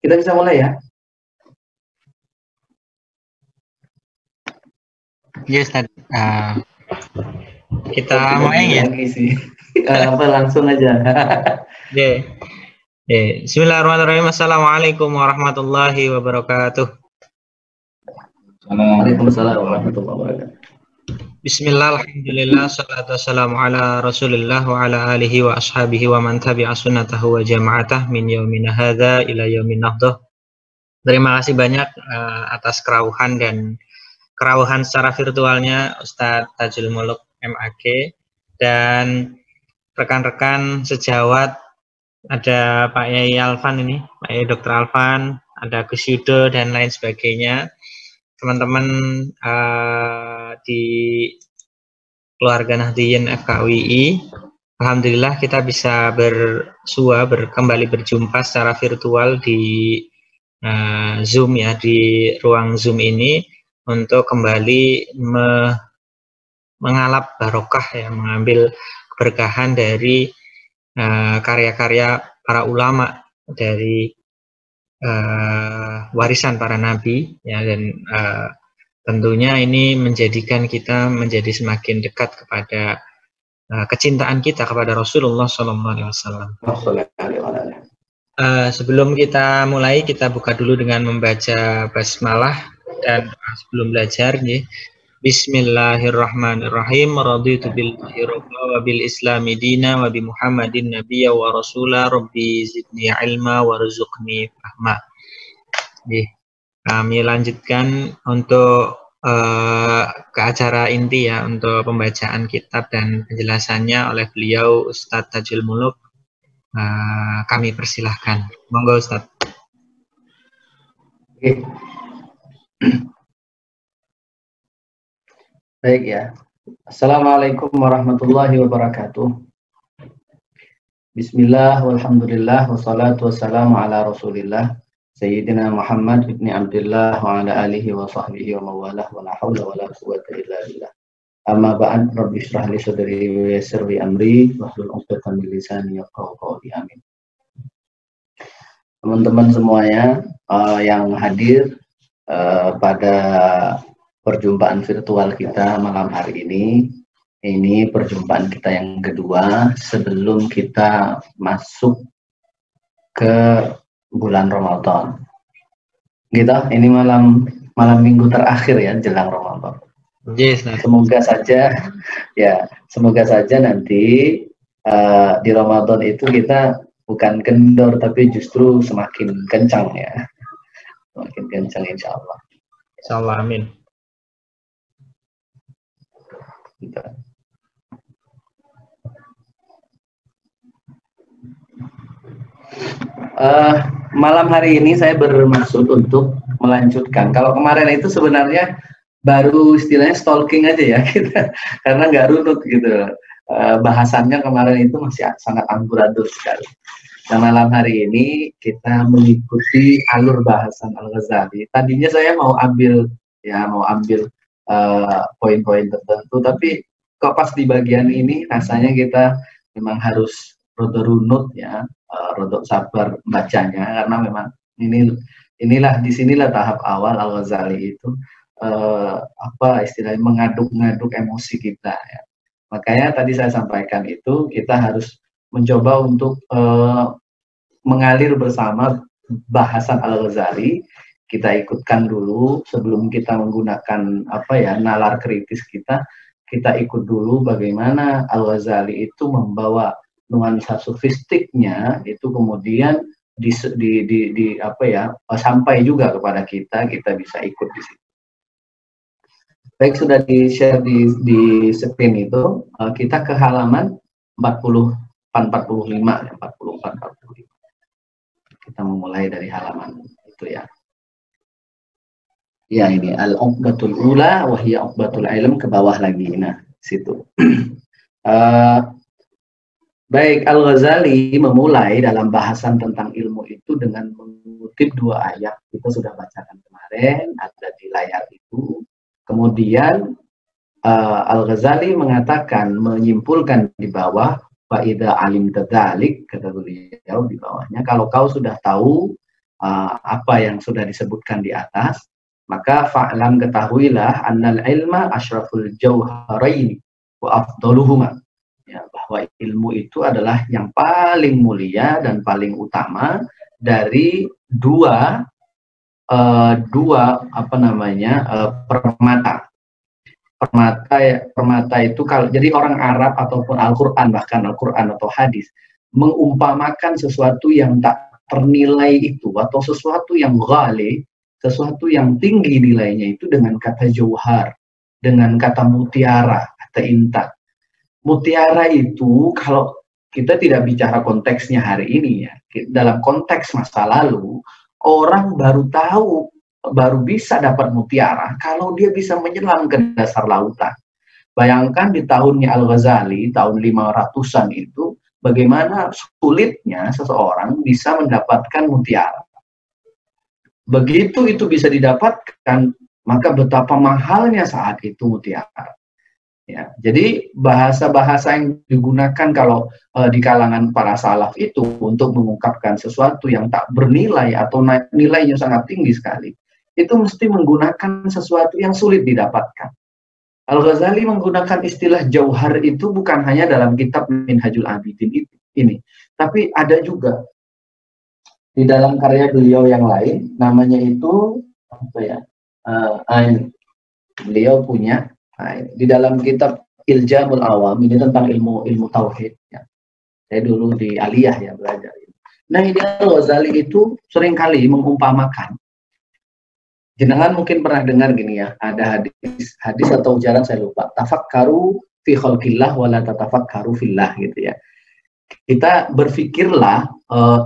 Kita bisa mulai ya? Yes, kita mulai ya. Lagi sih. Apa langsung aja. Bismillahirrahmanirrahim. Assalamualaikum warahmatullahi wabarakatuh. Waalaikumsalam warahmatullahi wabarakatuh. Bismillah, alhamdulillah, salatu wassalamu ala rasulillah wa ala alihi wa ashabihi wa man tabi'a sunnatahu wa jama'atah min yaumina hadha ila yaumin nahdah. Terima kasih banyak atas kerawuhan secara virtualnya Ustadz Tajul Muluk MAG dan rekan-rekan sejawat, ada Pak Yai Alvan ini, Pak Yai Dr. Alvan, ada Gus Yudo dan lain sebagainya. Teman-teman di keluarga Nahdliyin FKUII, alhamdulillah kita bisa kembali berjumpa secara virtual di Zoom ya, di ruang Zoom ini untuk kembali mengalap barokah ya, mengambil keberkahan dari karya-karya para ulama, dari warisan para nabi ya, dan tentunya ini menjadikan kita menjadi semakin dekat kepada kecintaan kita kepada Rasulullah SAW. Sebelum kita mulai, kita buka dulu dengan membaca basmalah dan sebelum belajar nih. Bismillahirrahmanirrahim. Raditu billahi rabba wa bil islami dina wa bi Muhammadin nabiyya wa rasula rabbi zidni ilma warzuqni fahma. Kami lanjutkan untuk ke acara inti ya, untuk pembacaan kitab dan penjelasannya oleh beliau Ustadz Tajul Muluk. Kami persilahkan. Monggo Ustadz. Oke. Baik ya. Assalamualaikum warahmatullahi wabarakatuh. Bismillah walhamdulillah wassalatu wassalamu ala rasulillah Sayyidina Muhammad ibni Abdullah wa ala alihi wa sahbihi wa mawalah wa la hawla wa la quwwata illa billah. Amma ba'd, rabbi shrah li sadri wa yassir li amri wahlul 'uqdatam min lisani yafqahu qawli. Amin. Teman-teman semuanya yang hadir pada perjumpaan virtual kita malam hari ini perjumpaan kita yang kedua sebelum kita masuk ke bulan Ramadan. Gitu, ini malam minggu terakhir ya jelang Ramadan. Yes, Semoga saja nanti di Ramadan itu kita bukan kendor tapi justru semakin kencang ya. Semakin kencang insya Allah. Insya Allah, amin. Malam hari ini saya bermaksud untuk melanjutkan. Kalau kemarin itu sebenarnya baru istilahnya stalking aja ya kita, karena nggak runut gitu. Bahasannya kemarin itu masih sangat amburadul sekali. Dan malam hari ini kita mengikuti alur bahasan Al-Ghazali. Tadinya saya mau ambil poin-poin tertentu, tapi kok pas di bagian ini rasanya kita memang harus rodok runut ya, rodok sabar bacanya, karena memang disinilah tahap awal Al-Ghazali itu istilahnya mengaduk-ngaduk emosi kita ya. Makanya tadi saya sampaikan itu kita harus mencoba untuk mengalir bersama bahasan Al-Ghazali. Kita ikutkan dulu sebelum kita menggunakan nalar kritis kita ikut dulu bagaimana Al-Ghazali itu membawa nuansa sofistiknya itu kemudian sampai juga kepada kita bisa ikut di situ. Baik, sudah di-share di screen itu, kita ke halaman 44-45 ya, 44-45. Kita memulai dari halaman itu ya. Ya, ini al-uqbatul ula wa hiya uqbatul ilm, ke bawah lagi. Nah, situ. Baik, Al-Ghazali memulai dalam bahasan tentang ilmu itu dengan mengutip dua ayat. Kita sudah bacakan kemarin, ada di layar itu. Kemudian Al-Ghazali menyimpulkan di bawah, fa idza alimta dzalik, kata beliau di bawahnya, kalau kau sudah tahu apa yang sudah disebutkan di atas, maka fa'lam, ketahuilah, annal ilma asyraful jauharaini wa afdaluhuma, ya, bahwa ilmu itu adalah yang paling mulia dan paling utama dari dua permata. Permata itu, kalau jadi orang Arab ataupun Al-Quran, bahkan Al-Quran atau hadis, mengumpamakan sesuatu yang tak ternilai itu, atau sesuatu yang ghali, sesuatu yang tinggi nilainya itu, dengan kata jauhar, dengan kata mutiara, kata intan. Mutiara itu, kalau kita tidak bicara konteksnya hari ini, ya, dalam konteks masa lalu, orang baru tahu, baru bisa dapat mutiara kalau dia bisa menyelam ke dasar lautan. Bayangkan di tahunnya Al-Ghazali, tahun 500-an itu, bagaimana sulitnya seseorang bisa mendapatkan mutiara. Begitu itu bisa didapatkan, maka betapa mahalnya saat itu mutiara. Ya, jadi bahasa-bahasa yang digunakan kalau di kalangan para salaf itu untuk mengungkapkan sesuatu yang tak bernilai atau nilainya sangat tinggi sekali, itu mesti menggunakan sesuatu yang sulit didapatkan. Al-Ghazali menggunakan istilah jauhar itu bukan hanya dalam kitab Minhajul Abidin ini, tapi ada juga di dalam karya beliau yang lain, namanya itu apa ya? Beliau punya di dalam kitab Iljamul Awam, ini tentang ilmu tauhid. Ya. Saya dulu di Aliyah ya belajar. Nah, ini Al-Ghazali itu seringkali mengumpamakan. Jenengan mungkin pernah dengar gini ya, ada hadis atau ujaran saya lupa, tafakkaru fi khalqillah wa la tatafakkaru fillah, gitu ya. Kita berpikirlah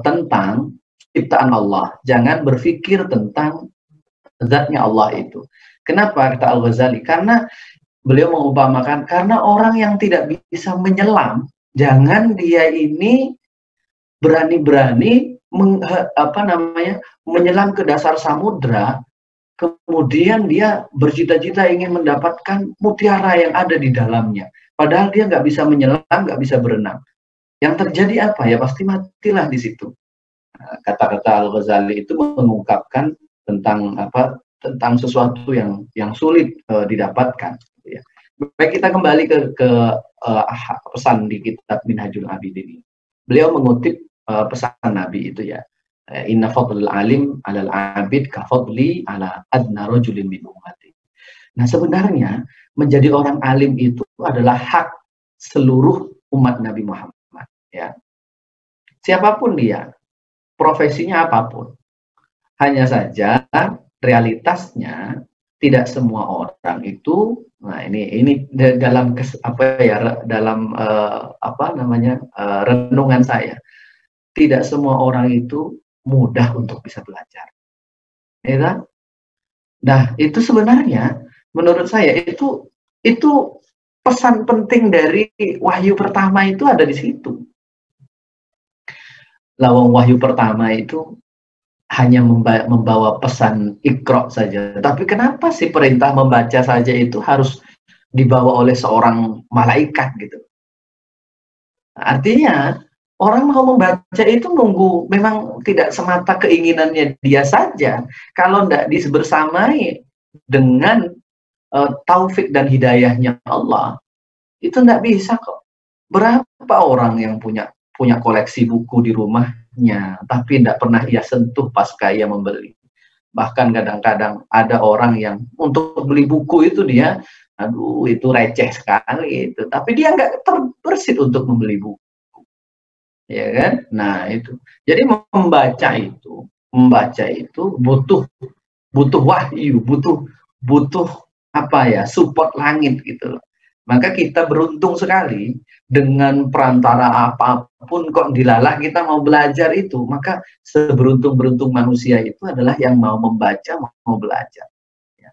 tentang ciptaan Allah, jangan berpikir tentang zatnya Allah itu. Kenapa kata Al-Ghazali? Karena beliau mengumpamakan, karena orang yang tidak bisa menyelam, jangan dia ini berani-berani menyelam ke dasar samudra, kemudian dia bercita-cita ingin mendapatkan mutiara yang ada di dalamnya. Padahal dia nggak bisa menyelam, nggak bisa berenang. Yang terjadi apa? Ya pasti matilah di situ. Kata-kata Al-Ghazali itu mengungkapkan tentang sesuatu yang sulit didapatkan. Ya. Baik, kita kembali ke pesan di kitab Minhajul Abidin ini. Beliau mengutip pesan Nabi itu ya. Inna fadlul alim alal abid ka fadli ala adna rajulin min ummati. Nah, sebenarnya menjadi orang alim itu adalah hak seluruh umat Nabi Muhammad, ya. Siapapun dia, profesinya apapun. Hanya saja realitasnya tidak semua orang itu, nah ini dalam renungan saya, tidak semua orang itu mudah untuk bisa belajar, ya kan? Nah, itu sebenarnya menurut saya itu pesan penting dari wahyu pertama itu ada di situ. Lawang wahyu pertama itu hanya membawa pesan Iqra saja, tapi kenapa sih perintah membaca saja itu harus dibawa oleh seorang malaikat gitu? Artinya orang mau membaca itu nunggu, memang tidak semata keinginannya dia saja. Kalau tidak dibersamai dengan taufik dan hidayahnya Allah, itu tidak bisa kok. Berapa orang yang punya koleksi buku di rumahnya, tapi tidak pernah ia sentuh pasca ia membeli. Bahkan kadang-kadang ada orang yang untuk beli buku itu dia, aduh itu receh sekali itu, tapi dia nggak terbersit untuk membeli buku. Ya kan? Nah itu. Jadi membaca itu butuh wahyu, butuh support langit gitu loh. Maka kita beruntung sekali dengan perantara apapun kok dilalah kita mau belajar itu. Maka seberuntung-beruntung manusia itu adalah yang mau membaca, mau belajar. Ya.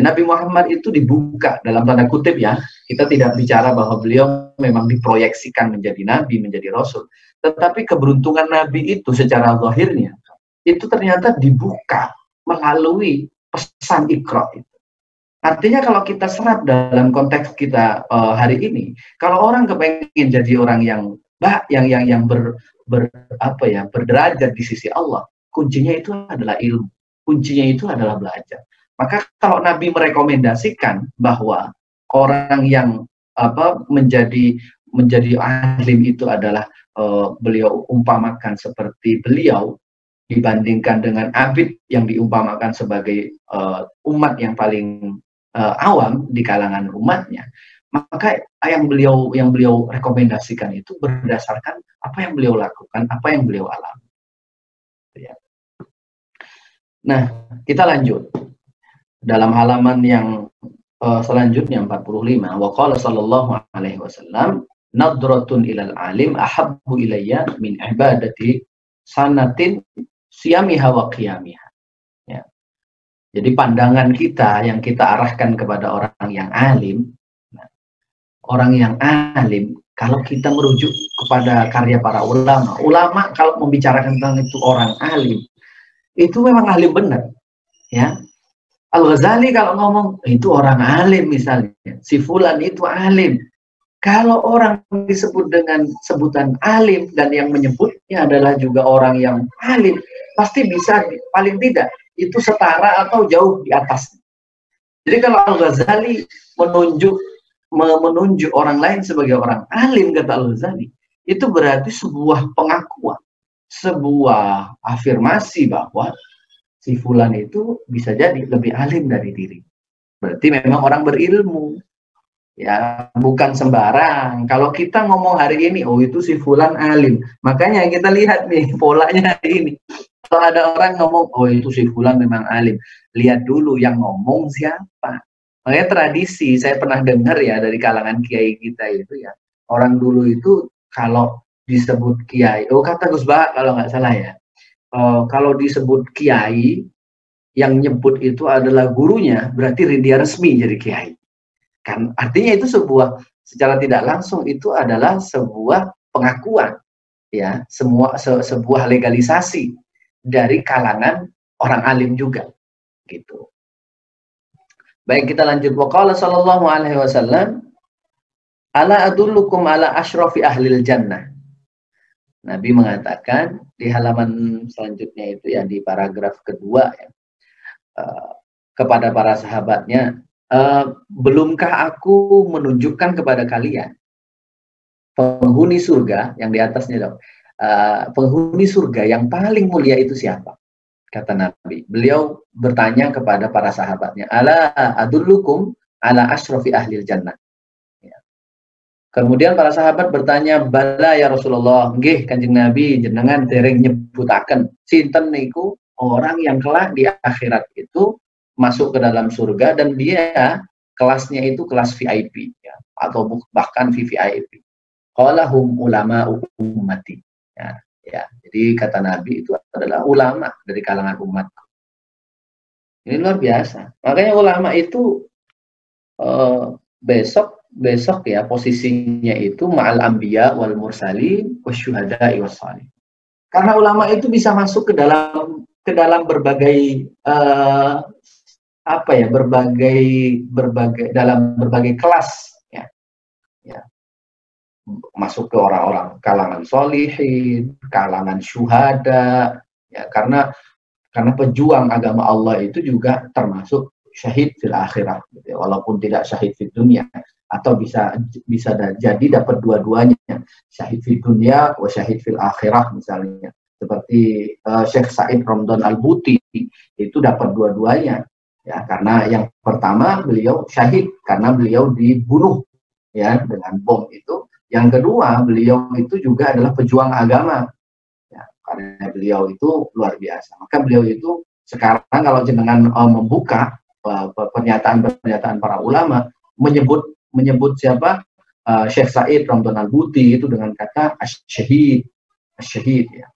Nabi Muhammad itu dibuka dalam tanda kutip ya. Kita tidak bicara bahwa beliau memang diproyeksikan menjadi nabi, menjadi rasul. Tetapi keberuntungan Nabi itu secara zahirnya itu ternyata dibuka melalui pesan Iqra itu. Artinya kalau kita serap dalam konteks kita hari ini, kalau orang kepengen jadi orang yang berderaja di sisi Allah, kuncinya itu adalah ilmu, kuncinya itu adalah belajar. Maka kalau Nabi merekomendasikan bahwa orang yang menjadi alim itu adalah beliau umpamakan seperti beliau dibandingkan dengan abid yang diumpamakan sebagai umat yang paling awam di kalangan umatnya, maka yang beliau rekomendasikan itu berdasarkan apa yang beliau lakukan, apa yang beliau alami. Ya. Nah, kita lanjut dalam halaman yang selanjutnya 45. Wa qala sallallahu alaihi wasallam, nadratun ilal alim ahabbu ilayya min ibadati sanatin siyamiha wa qiyamiha. Ya. Jadi pandangan kita yang kita arahkan kepada orang yang alim, orang yang alim, kalau kita merujuk kepada karya para ulama kalau membicarakan tentang itu orang alim, itu memang alim benar. Ya, Al-Ghazali kalau ngomong itu orang alim misalnya, si fulan itu alim. Kalau orang disebut dengan sebutan alim dan yang menyebutnya adalah juga orang yang alim, pasti bisa paling tidak itu setara atau jauh di atas. Jadi kalau Al-Ghazali menunjuk orang lain sebagai orang alim, kata Al-Ghazali, itu berarti sebuah pengakuan, sebuah afirmasi bahwa si fulan itu bisa jadi lebih alim dari diri. Berarti memang orang berilmu. Ya, bukan sembarang. Kalau kita ngomong hari ini, oh itu si fulan alim. Makanya kita lihat nih polanya hari ini. Kalau ada orang ngomong, oh itu si fulan memang alim. Lihat dulu yang ngomong siapa. Makanya tradisi, saya pernah dengar ya dari kalangan kiai kita itu ya. Orang dulu itu kalau disebut kiai, oh kata Gus Bah kalau nggak salah ya. Kalau disebut kiai, yang nyebut itu adalah gurunya, berarti dia resmi jadi kiai. Kan artinya itu secara tidak langsung itu adalah sebuah pengakuan, ya, sebuah legalisasi dari kalangan orang alim juga, gitu. Baik, kita lanjut. Waqala sallallahu alaihi wasallam, ala adullukum ala asyrafi ahlil jannah. Nabi mengatakan di halaman selanjutnya itu ya, di paragraf kedua ya, kepada para sahabatnya, belumkah aku menunjukkan kepada kalian penghuni surga yang di atasnya dong, penghuni surga yang paling mulia itu siapa? Kata Nabi. Beliau bertanya kepada para sahabatnya, ala adullukum ala asyrafi ahlil jannah. Ya. Kemudian para sahabat bertanya, bala ya Rasulullah, nggih Kanjeng Nabi jenengan dereng nyebutaken sinten niku orang yang kelak di akhirat itu masuk ke dalam surga dan dia kelasnya itu kelas VIP ya, atau bahkan VVIP. Qala hum ulama ummati. Ya, ya. Jadi kata Nabi itu adalah ulama dari kalangan umatku. Ini luar biasa. Makanya ulama itu besok ya posisinya itu ma'al anbiya wal mursalin wasyuhada'i wassalih. Karena ulama itu bisa masuk ke dalam berbagai berbagai kelas ya. Ya. Masuk ke orang-orang kalangan solihin, kalangan syuhada ya, karena pejuang agama Allah itu juga termasuk syahid fil akhirah gitu ya, walaupun tidak syahid fil dunia, atau bisa jadi dapat dua-duanya, syahid fil dunia wa syahid fil akhirah misalnya, seperti Syekh Said Ramdan Al-Buti itu dapat dua-duanya ya, karena yang pertama beliau syahid karena beliau dibunuh ya dengan bom itu, yang kedua beliau itu juga adalah pejuang agama ya, karena beliau itu luar biasa. Maka beliau itu sekarang kalau jenengan membuka pernyataan para ulama menyebut siapa Syekh Said Ramdan Al-Buti itu dengan kata asyhid ya.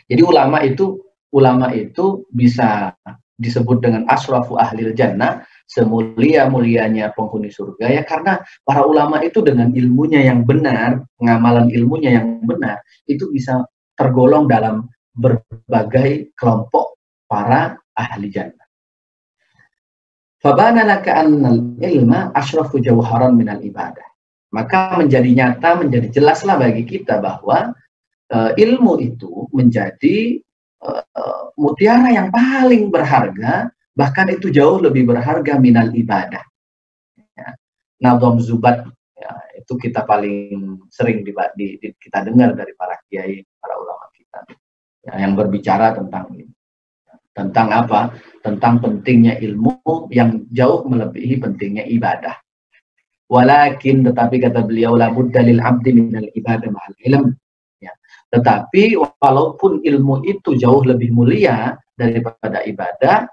Jadi ulama itu bisa disebut dengan asrafu ahlil jannah, semulia-mulianya penghuni surga ya, karena para ulama itu dengan ilmunya yang benar, pengamalan ilmunya yang benar, itu bisa tergolong dalam berbagai kelompok para ahli jannah. Fabana laka annal ilma asrafu jawharan minal ibadah. Maka menjadi nyata, menjadi jelaslah bagi kita bahwa ilmu itu menjadi mutiara yang paling berharga, bahkan itu jauh lebih berharga minal ibadah. Ya. Nadham Zubat, ya, itu kita paling sering kita dengar dari para kiai, para ulama kita, ya, yang berbicara tentang ini. Tentang apa? Tentang pentingnya ilmu yang jauh melebihi pentingnya ibadah. Walakin, tetapi kata beliau, la budda lil abdi minal ibadah ma'al ilm. Ya. Tetapi walaupun ilmu itu jauh lebih mulia daripada ibadah,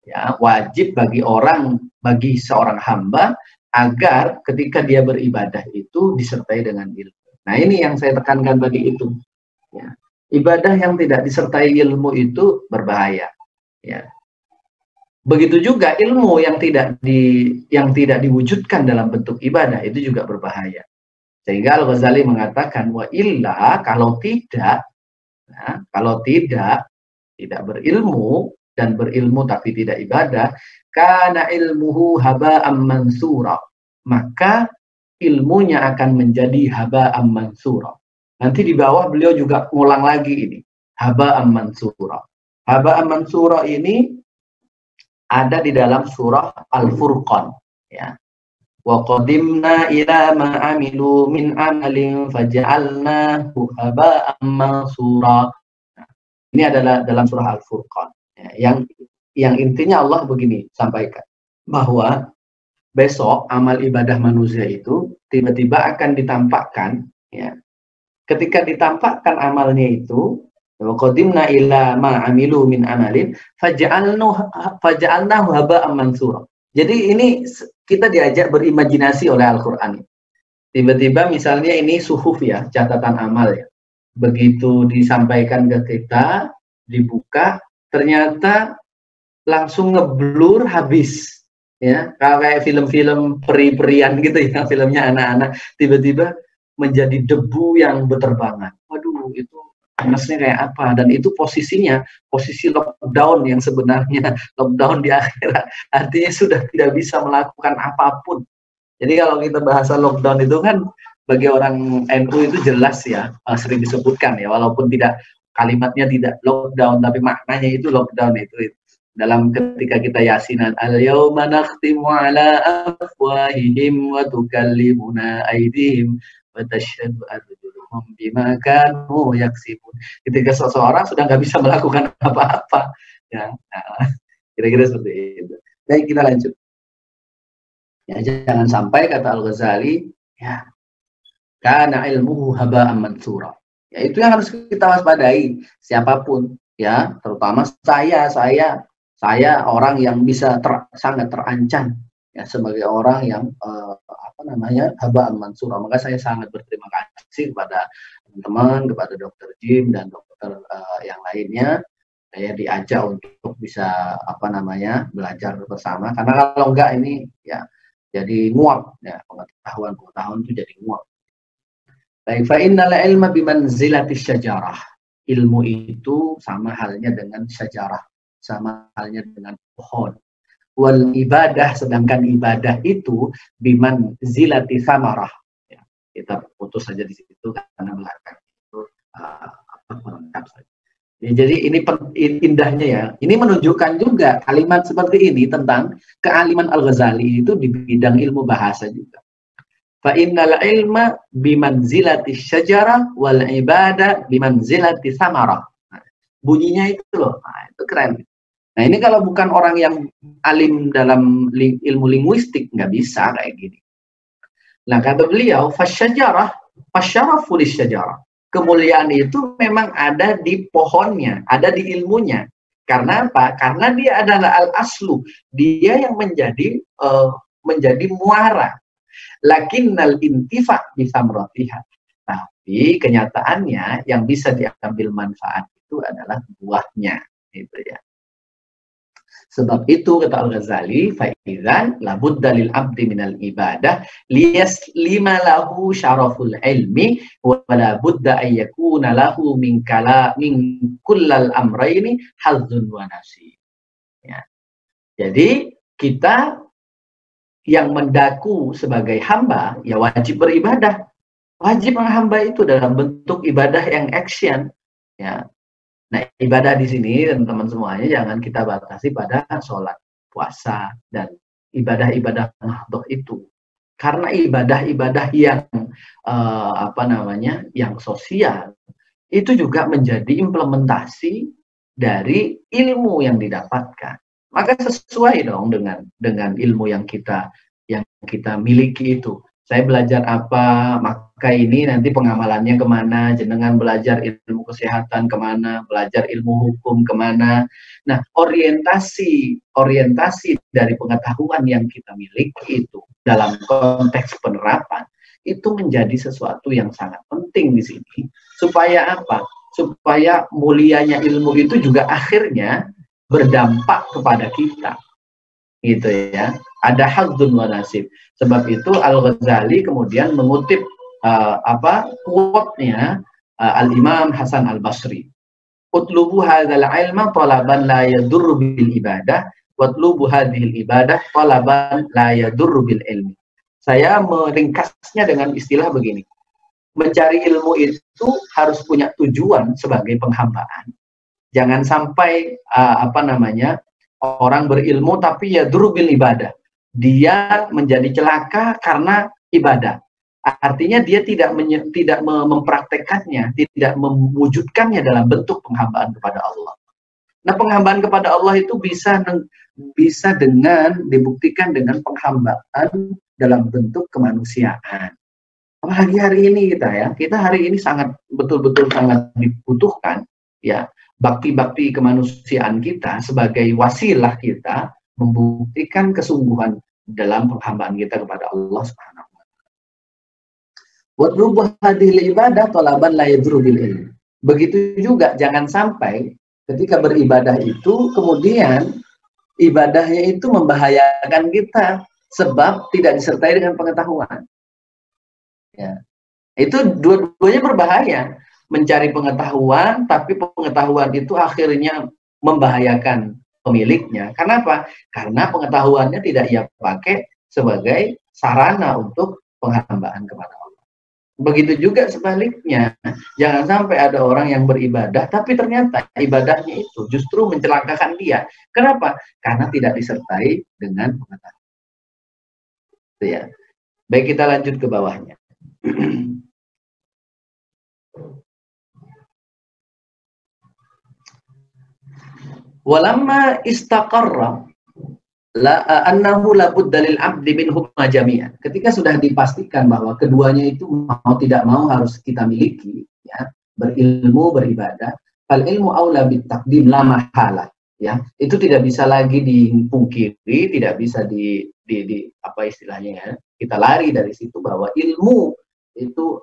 ya, wajib bagi seorang hamba agar ketika dia beribadah itu disertai dengan ilmu. Nah, ini yang saya tekankan tadi itu. Ya. Ibadah yang tidak disertai ilmu itu berbahaya. Ya. Begitu juga ilmu yang tidak diwujudkan dalam bentuk ibadah itu juga berbahaya. Sehingga Al-Ghazali mengatakan, wa illa, kalau tidak berilmu dan berilmu tapi tidak ibadah, kana ilmuhu haba'an mansura, maka ilmunya akan menjadi haba'an mansura. Nanti di bawah beliau juga ngulang lagi ini, haba'an mansura. Haba'an mansura ini ada di dalam surah Al-Furqan, ya. Wa qadimna ila ma amilu min amalin faj'alnahu haba'an mansura. Nah, ini adalah dalam surah Al-Furqan, ya, yang intinya Allah begini sampaikan, bahwa besok amal ibadah manusia itu tiba-tiba akan ditampakkan, ya. Ketika ditampakkan amalnya itu, wa qadimna ila ma amilu min amalin faj'alnahu haba'an mansura. Jadi ini kita diajak berimajinasi oleh Al-Qur'an. Tiba-tiba misalnya ini suhuf, ya, catatan amal, ya. Begitu disampaikan ke kita, dibuka, ternyata langsung ngeblur habis, ya. Kayak film-film peri-perian gitu, ya, filmnya anak-anak, tiba-tiba menjadi debu yang berterbangan. Waduh, itu panasnya kayak apa? Dan itu posisinya posisi lockdown yang sebenarnya lockdown di akhirat. Artinya sudah tidak bisa melakukan apapun. Jadi kalau kita bahasa lockdown itu kan bagi orang NU itu jelas, ya, sering disebutkan, ya, walaupun tidak, kalimatnya tidak lockdown tapi maknanya itu lockdown itu. Dalam ketika kita yasinan, al-yauma nakhtimu ala afwahihim wa tukallimuna aydihim wa tashhadu arjuluhum bima kanu yaksibun. Ketika seseorang sudah nggak bisa melakukan apa-apa, ya. Nah, kira-kira seperti itu. Baik, kita lanjut. Ya, jangan sampai kata Al-Ghazali, ya, kana ilmuhu haba'an mansura. Ya, itu yang harus kita waspadai, siapapun, ya, terutama saya orang yang bisa sangat terancam, ya, sebagai orang yang haba'an mansura. Maka saya sangat berterima kasih kepada teman-teman, kepada Dr. Jim dan dokter yang lainnya. Saya diajak untuk bisa belajar bersama, karena kalau enggak ini, ya, jadi nguap, ya, pengetahuan itu jadi nguap. Baik, fa innal ilma bimanzilati syajarah. Ilmu itu sama halnya dengan syajarah, sama halnya dengan pohon. Wal ibadah, sedangkan ibadah itu bimanzilati samarah. Ya, kita putus saja di situ karena belakang itu lengkap saja. Ya, jadi ini indahnya, ya. Ini menunjukkan juga kalimat seperti ini tentang kealiman Al-Ghazali itu di bidang ilmu bahasa juga. Fa innal ilma bimanzilati syajarah wal ibadah bimanzilati samarah. Nah, bunyinya itu loh. Nah, itu keren. Nah, ini kalau bukan orang yang alim dalam ilmu linguistik nggak bisa kayak gini. Nah, kata beliau, fasyajarah fasyarafu lisyajarah. Kemuliaan itu memang ada di pohonnya, ada di ilmunya. Karena apa? Karena dia adalah al-aslu. Dia yang menjadi muara. Lakinnal intifa bisamratiha. Tapi kenyataannya yang bisa diambil manfaat itu adalah buahnya. Gitu, ya. Sebab itu kata Al-Ghazali, fa'idzan labudda lil abdi minal ibadah liyaslima lahu syaraful ilmi wa la budda an yakuna lahu min kullal amrayni hazzun wa nasib. Ya. Jadi kita yang mendaku sebagai hamba, ya, wajib beribadah. Wajib hamba itu dalam bentuk ibadah yang action, ya. Nah, ibadah di sini teman-teman semuanya jangan kita batasi pada sholat, puasa, dan ibadah-ibadah mahdoh itu. Karena ibadah-ibadah yang yang sosial itu juga menjadi implementasi dari ilmu yang didapatkan. Maka sesuai dong dengan ilmu yang kita miliki itu. Saya belajar apa, maka ini nanti pengamalannya kemana, jenengan belajar ilmu kesehatan kemana, belajar ilmu hukum kemana. Nah, orientasi dari pengetahuan yang kita miliki itu dalam konteks penerapan, itu menjadi sesuatu yang sangat penting di sini. Supaya apa? Supaya mulianya ilmu itu juga akhirnya berdampak kepada kita. Gitu ya. Ada hadzun wa nasib. Sebab itu Al-Ghazali kemudian mengutip quote-nya Al-Imam Hasan Al-Basri. Utlubu hadzal ilma talaban la yadurru bil ibadah, watlubu hadhil ibadah talaban la yadurru bil ilmi. Saya meringkasnya dengan istilah begini. Mencari ilmu itu harus punya tujuan sebagai penghambaan. Jangan sampai orang berilmu tapi ya durubil ibadah. Dia menjadi celaka karena ibadah. Artinya dia tidak mempraktekannya, tidak mewujudkannya dalam bentuk penghambaan kepada Allah. Nah, penghambaan kepada Allah itu bisa dengan dibuktikan dengan penghambaan dalam bentuk kemanusiaan. Apalagi hari ini kita hari ini sangat betul-betul sangat dibutuhkan ya bakti-bakti kemanusiaan kita sebagai wasilah kita membuktikan kesungguhan dalam penghambaan kita kepada Allah Subhanahu wa taala. Wadrubu hadhil ibadah talaban la yadru bil ilm. Begitu juga jangan sampai ketika beribadah itu kemudian ibadahnya itu membahayakan kita sebab tidak disertai dengan pengetahuan. Ya. Itu dua-duanya berbahaya. Mencari pengetahuan, tapi pengetahuan itu akhirnya membahayakan pemiliknya. Kenapa? Karena pengetahuannya tidak ia pakai sebagai sarana untuk penghambaan kepada Allah. Begitu juga sebaliknya. Jangan sampai ada orang yang beribadah, tapi ternyata ibadahnya itu justru mencelakakan dia. Kenapa? Karena tidak disertai dengan pengetahuan. Itu ya. Baik, kita lanjut ke bawahnya. Walamma istaqarra annahu la budda lil 'abdi minhuma jami'an. Ketika sudah dipastikan bahwa keduanya itu mau tidak mau harus kita miliki, ya, berilmu, beribadah, fal ilmu aula bit taqdim la mahala, ya. Itu tidak bisa lagi dipungkiri, tidak bisa di apa istilahnya ya. Kita lari dari situ bahwa ilmu itu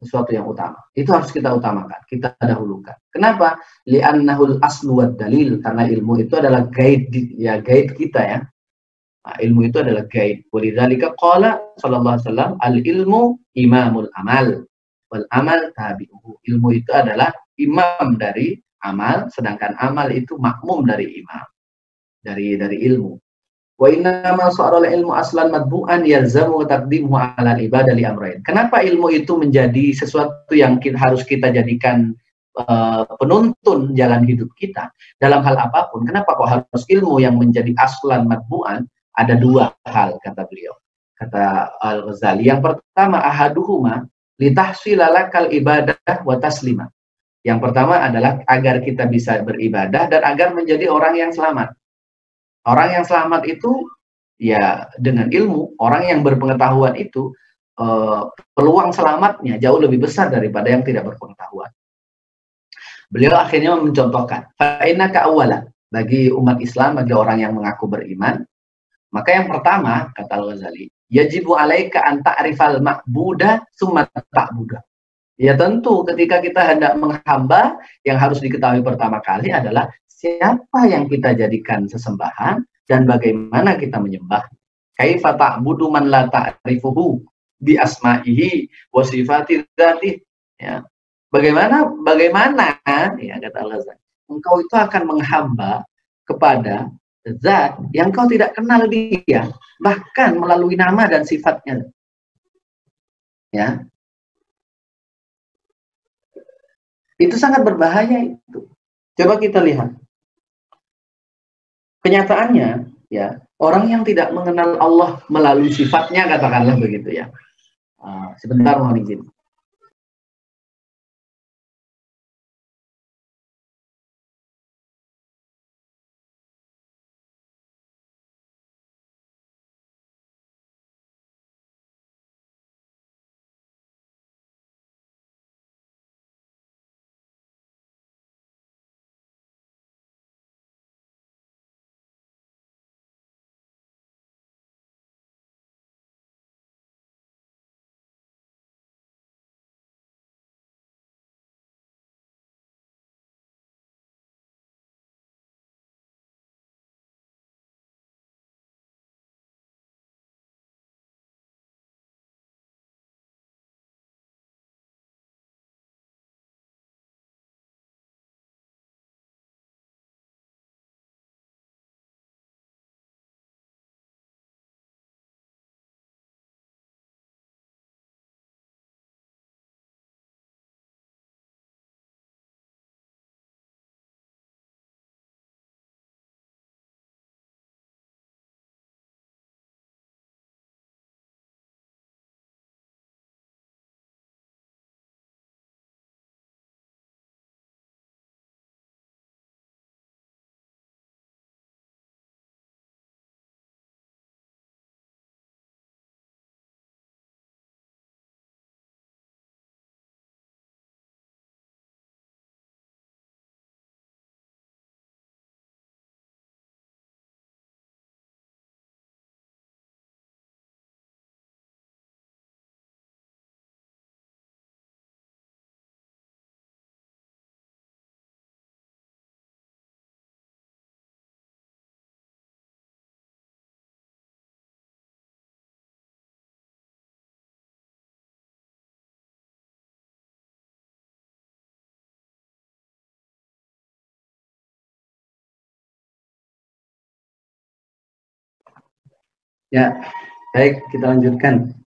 sesuatu yang utama. Itu harus kita utamakan, kita dahulukan. Kenapa? Li'annahul aslu wad dalil, karena ilmu itu adalah guide kita ya. Nah, ilmu itu adalah guide. Walidzalika qala sallallahu alaihi wasallam al-ilmu imamul amal wal amal tabi'uhu. Ilmu itu adalah imam dari amal, sedangkan amal itu makmum dari imam. Dari ilmu. Wa inna ma sa'al ilmu aslan madbu'an yalzamu taqdimuhu 'ala al-ibadah li amrayn. Kenapa ilmu itu menjadi sesuatu yang harus kita jadikan penuntun jalan hidup kita dalam hal apapun? Kenapa kok harus ilmu yang menjadi aslan madbu'an? Ada dua hal kata beliau. Kata Al-Ghazali, yang pertama ahaduhuma litahsila lakal ibadah wa taslima. Yang pertama adalah agar kita bisa beribadah dan agar menjadi orang yang selamat. Orang yang selamat itu ya dengan ilmu. Orang yang berpengetahuan itu peluang selamatnya jauh lebih besar daripada yang tidak berpengetahuan. Beliau akhirnya mencontohkan, fa'innaka awwala, bagi umat Islam, bagi orang yang mengaku beriman, maka yang pertama kata Al-Ghazali, yajibu alaika an ta'rifal ma'buda summa ta'buda. Ya tentu ketika kita hendak menghamba, yang harus diketahui pertama kali adalah siapa yang kita jadikan sesembahan dan bagaimana kita menyembah. Kaifa ta'budu man la ta'rifuhu bi asma'ihi wa sifati dzatihi. Ya. Bagaimana ya kata Allah, engkau itu akan menghamba kepada zat yang kau tidak kenal dia, bahkan melalui nama dan sifatnya. Ya. Itu sangat berbahaya itu. Coba kita lihat. Kenyataannya, ya, orang yang tidak mengenal Allah melalui sifatnya, katakanlah begitu ya. Sebentar mohon izin. Ya, baik, kita lanjutkan.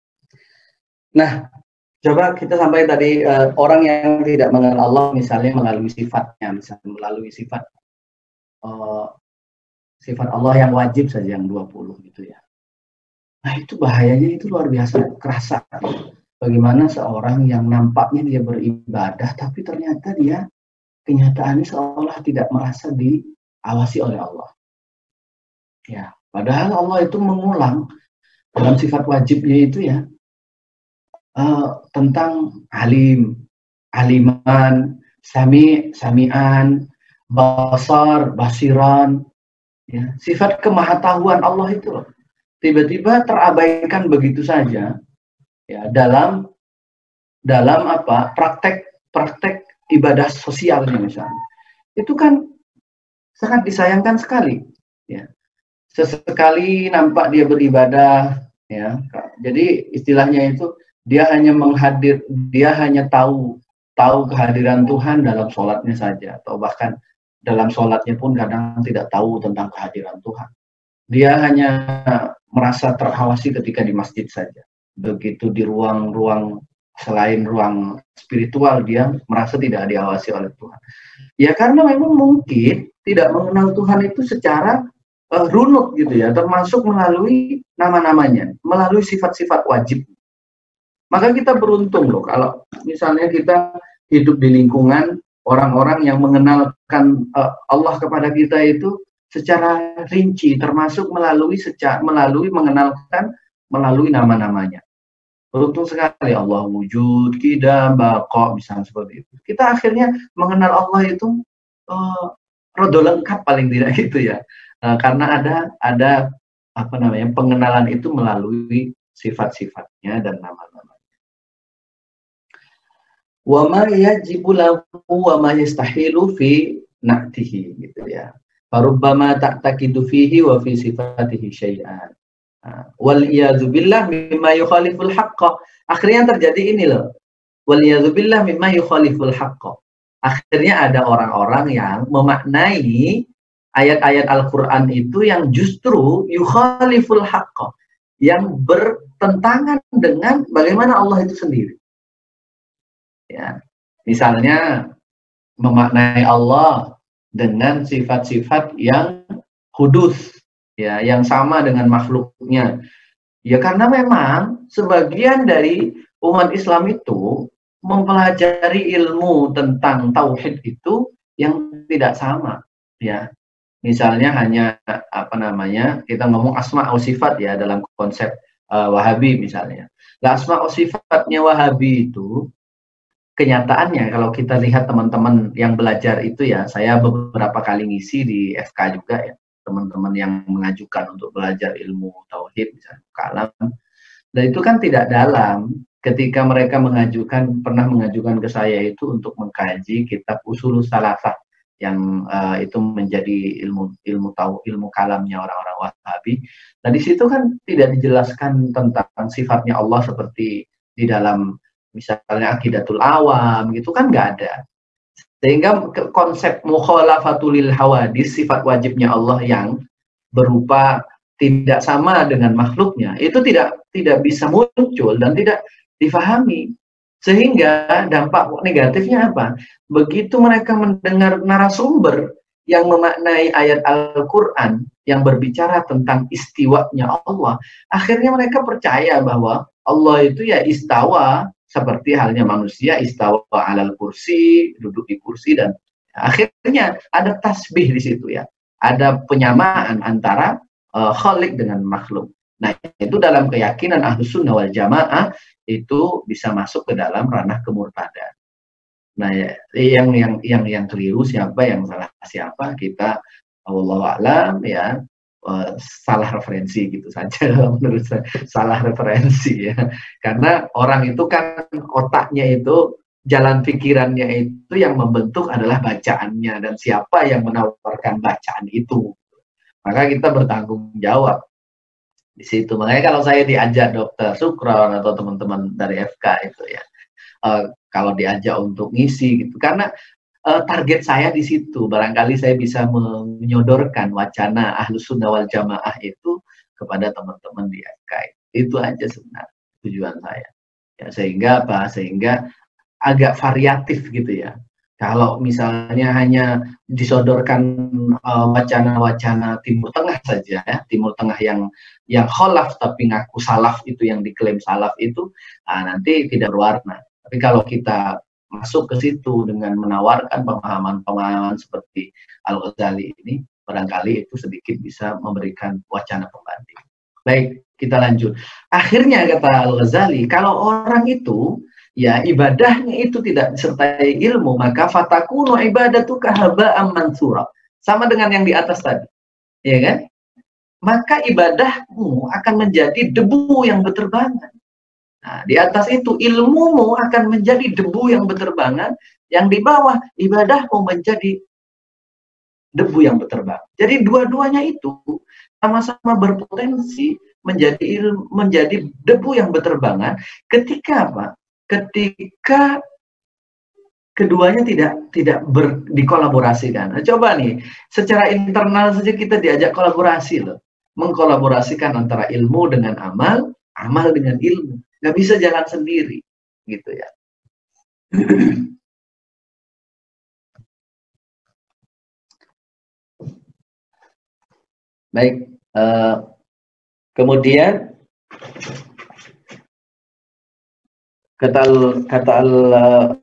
Nah, coba kita sampai tadi orang yang tidak mengenal Allah misalnya melalui sifatnya, misalnya melalui sifat Allah yang wajib saja yang 20 gitu ya. Nah, itu bahayanya itu luar biasa kerasa. Bagaimana seorang yang nampaknya dia beribadah tapi ternyata dia kenyataannya seolah tidak merasa diawasi oleh Allah. Ya, padahal Allah itu mengulang dalam sifat wajibnya itu ya tentang alim, aliman, sami'an, basar, basiran, ya, sifat kemahatauan Allah itu loh. Tiba-tiba terabaikan begitu saja ya dalam apa praktek ibadah sosialnya misalnya. Itu kan sangat disayangkan sekali ya. Sesekali nampak dia beribadah ya. Jadi istilahnya itu dia hanya tahu kehadiran Tuhan dalam sholatnya saja, atau bahkan dalam sholatnya pun kadang tidak tahu tentang kehadiran Tuhan. Dia hanya merasa terawasi ketika di masjid saja. Begitu di ruang-ruang selain ruang spiritual dia merasa tidak diawasi oleh Tuhan. Ya karena memang mungkin tidak mengenal Tuhan itu secara runut gitu ya, termasuk melalui nama-namanya, melalui sifat-sifat wajib. Maka kita beruntung loh kalau misalnya kita hidup di lingkungan orang-orang yang mengenalkan Allah kepada kita itu secara rinci, termasuk melalui mengenalkan melalui nama-namanya. Beruntung sekali Allah wujud, qidam, baqa, misalnya seperti itu. Kita akhirnya mengenal Allah itu rodo lengkap paling tidak gitu ya. Karena ada apa namanya pengenalan itu melalui sifat-sifatnya dan nama-nama. Wa ma yajibu lahu wa ma yastahilu fi na'tihi gitu ya. Farubbama ta'taqidu fihi wa fi sifatihi syai'an. Wal iyadzu billah mimma yukhaliful haqqa. Akhirnya terjadi ini loh. Wal iyadzu billah mimma yukhaliful haqqa. Akhirnya ada orang-orang yang memaknai ayat-ayat Al-Qur'an itu yang justru yukhaliful haqqa, yang bertentangan dengan bagaimana Allah itu sendiri. Ya, misalnya memaknai Allah dengan sifat-sifat yang hudus, ya, yang sama dengan makhluknya. Ya karena memang sebagian dari umat Islam itu mempelajari ilmu tentang tauhid itu yang tidak sama, ya. Misalnya hanya apa namanya, kita ngomong asma wa sifat ya dalam konsep Wahabi misalnya. Nah, asma wa sifatnya Wahabi itu kenyataannya kalau kita lihat teman-teman yang belajar itu ya, saya beberapa kali ngisi di FK juga ya, teman-teman yang mengajukan untuk belajar ilmu tauhid misalnya kalam. Dan itu kan tidak dalam ketika mereka pernah mengajukan ke saya itu untuk mengkaji kitab Ushulus Salasah yang itu menjadi ilmu kalamnya orang-orang Wahabi. Nah di situ kan tidak dijelaskan tentang sifatnya Allah seperti di dalam misalnya Aqidatul Awam gitu kan nggak ada. Sehingga konsep mukhalafatul hawadis, sifat wajibnya Allah yang berupa tidak sama dengan makhluknya itu tidak bisa muncul dan tidak difahami. Sehingga dampak negatifnya apa? Begitu mereka mendengar narasumber yang memaknai ayat Al-Quran yang berbicara tentang istiwanya Allah, akhirnya mereka percaya bahwa Allah itu ya istawa, seperti halnya manusia istawa alal kursi, duduk di kursi, dan akhirnya ada tasbih di situ ya. Ada penyamaan antara khalik dengan makhluk. Nah, itu dalam keyakinan Ahlus Sunnah wal Jamaah itu bisa masuk ke dalam ranah kemurtadan. Nah, yang keliru siapa, yang salah siapa, kita wallahu a'lam ya, salah referensi gitu saja menurut saya, salah referensi ya. Karena orang itu kan otaknya itu, jalan pikirannya itu yang membentuk adalah bacaannya, dan siapa yang menawarkan bacaan itu. Maka kita bertanggung jawab di situ. Makanya kalau saya diajak Dokter Sukron atau teman-teman dari FK itu ya, kalau diajak untuk ngisi gitu, karena target saya di situ, barangkali saya bisa menyodorkan wacana Ahlus Sunnah wal Jamaah itu kepada teman-teman di FK. Itu aja sebenarnya tujuan saya. Ya, sehingga apa? Sehingga agak variatif gitu ya. Kalau misalnya hanya disodorkan wacana-wacana Timur Tengah saja ya, Timur Tengah yang kholaf tapi ngaku salaf, itu yang diklaim salaf itu, nanti tidak berwarna. Tapi kalau kita masuk ke situ dengan menawarkan pemahaman-pemahaman seperti Al-Ghazali ini, barangkali itu sedikit bisa memberikan wacana pembanding. Baik, kita lanjut. Akhirnya kata Al-Ghazali, kalau orang itu ya ibadahnya itu tidak disertai ilmu, maka fatakunu ibadatuka haba'an mansura. Sama dengan yang di atas tadi. Ya kan? Maka ibadahmu akan menjadi debu yang berterbangan. Nah, di atas itu ilmumu akan menjadi debu yang berterbangan, yang di bawah ibadahmu menjadi debu yang berterbangan. Jadi dua-duanya itu sama-sama berpotensi menjadi debu yang berterbangan ketika apa? Ketika keduanya tidak dikolaborasikan. Nah, coba nih, secara internal saja kita diajak kolaborasi loh. Mengkolaborasikan antara ilmu dengan amal, amal dengan ilmu. Nggak bisa jalan sendiri, gitu ya. Baik, kemudian kata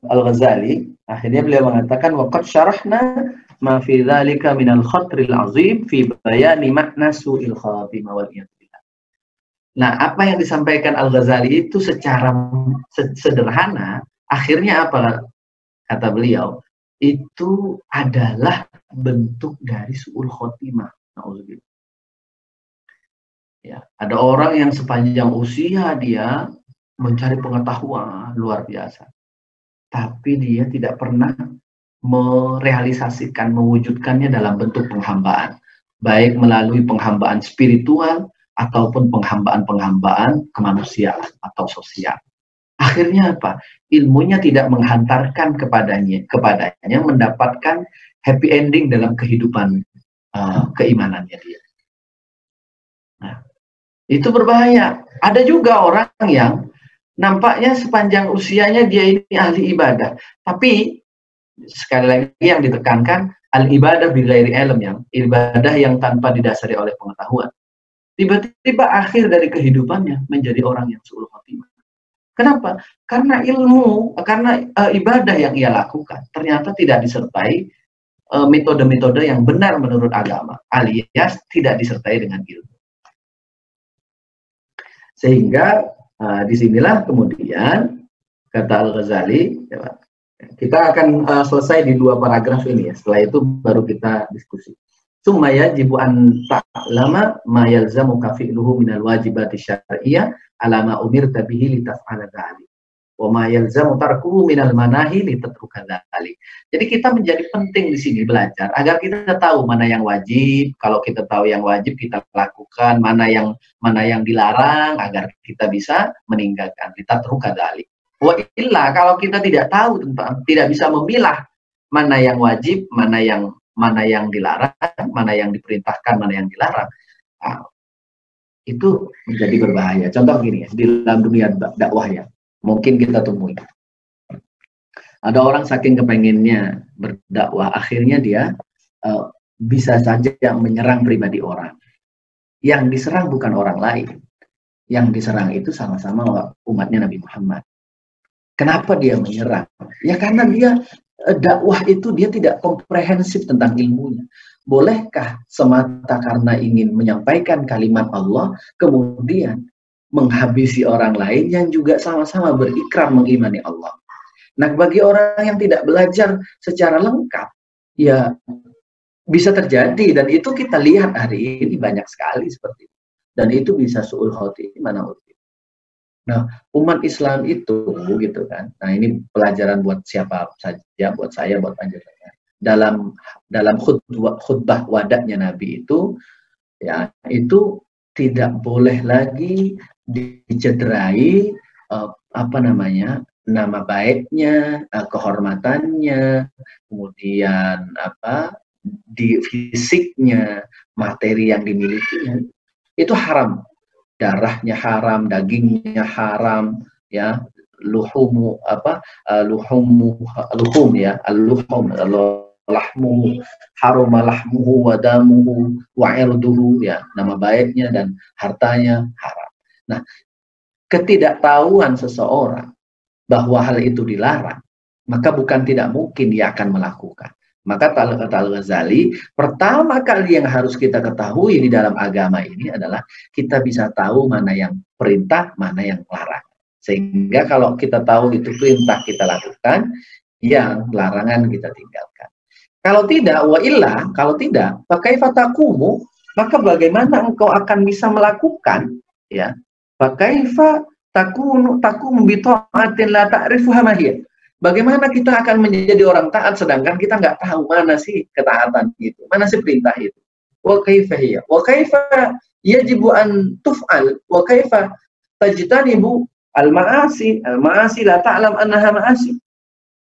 Al-Ghazali, akhirnya beliau mengatakan waqad syarahna ma fi dzalika min al-khatril azim fi bayani makna su'il khatimah wal iyad. Nah, apa yang disampaikan Al-Ghazali itu secara sederhana, akhirnya apa kata beliau? Itu adalah bentuk dari su'ul khotimah. Ya, ada orang yang sepanjang usia dia mencari pengetahuan luar biasa, tapi dia tidak pernah merealisasikan, mewujudkannya dalam bentuk penghambaan, baik melalui penghambaan spiritual ataupun penghambaan kemanusiaan atau sosial. Akhirnya apa? Ilmunya tidak menghantarkan kepadanya mendapatkan happy ending dalam kehidupan keimanannya dia. Nah, itu berbahaya. Ada juga orang yang nampaknya sepanjang usianya dia ini ahli ibadah, tapi sekali lagi yang ditekankan, al-ibadah bighairi ilm, yang ibadah yang tanpa didasari oleh pengetahuan. Tiba-tiba akhir dari kehidupannya menjadi orang yang su'ul khotimah. Kenapa? Karena ilmu, karena ibadah yang ia lakukan ternyata tidak disertai metode-metode yang benar menurut agama, alias tidak disertai dengan ilmu. Sehingga disinilah kemudian kata Al-Ghazali, kita akan selesai di 2 paragraf ini ya. Setelah itu baru kita diskusi. Summa yajibu an ta'lama ma yalzamuka fi'luhu minal wajibati syar'iyyah ala ma umirta bihi litaf'ala dzalik. Wa ma yalzamu tarkuhu minal manahi litatruka dzalik. Jadi kita menjadi penting di sini belajar agar kita tahu mana yang wajib. Kalau kita tahu yang wajib kita lakukan, mana yang dilarang agar kita bisa meninggalkan litatruka dzalik. Wa illa, kalau kita tidak tahu tentang, tidak bisa memilah mana yang wajib, mana yang dilarang, mana yang diperintahkan, mana yang dilarang, itu menjadi berbahaya. Contoh gini ya, di dalam dunia dakwah ya, mungkin kita temui. Ada orang saking kepengennya berdakwah, akhirnya dia bisa saja menyerang pribadi orang. Yang diserang bukan orang lain, yang diserang itu sama-sama umatnya Nabi Muhammad. Kenapa dia menyerang? Ya karena dia dakwah itu dia tidak komprehensif tentang ilmunya. Bolehkah semata karena ingin menyampaikan kalimat Allah, kemudian menghabisi orang lain yang juga sama-sama berikrar mengimani Allah? Nah, bagi orang yang tidak belajar secara lengkap, ya bisa terjadi, dan itu kita lihat hari ini banyak sekali seperti itu. Dan itu bisa su'ul khotimah. Nah, umat Islam itu gitu kan. Nah, ini pelajaran buat siapa saja, buat saya, buat panjenengan. Dalam khutbah wadahnya Nabi itu, ya itu tidak boleh lagi dicederai nama baiknya, kehormatannya, kemudian di fisiknya, materi yang dimilikinya, itu haram. Darahnya haram, dagingnya haram, ya, luhum ya, lahmuhu harama lahmuhu wa damuhu wa irduhu, ya, nama baiknya dan hartanya haram. Nah, ketidaktahuan seseorang bahwa hal itu dilarang, maka bukan tidak mungkin dia akan melakukan. Maka kata Al-Ghazali, pertama kali yang harus kita ketahui di dalam agama ini adalah kita bisa tahu mana yang perintah, mana yang larang. Sehingga kalau kita tahu itu perintah kita lakukan, yang larangan kita tinggalkan. Kalau tidak, wa illa, kalau tidak, pakai fatakumu, maka bagaimana engkau akan bisa melakukan, ya? Pakai fatakumu bi ta'atin la ta'rifuha ma hiya. Bagaimana kita akan menjadi orang taat sedangkan kita nggak tahu mana sih ketaatan itu, mana sih perintah itu. Wa kaifa hiya? Wa kaifa yajibu an tuf'al? Wa kaifa tajtanibu al-ma'asi? Al-ma'asi la ta'lam annaha ma'asi.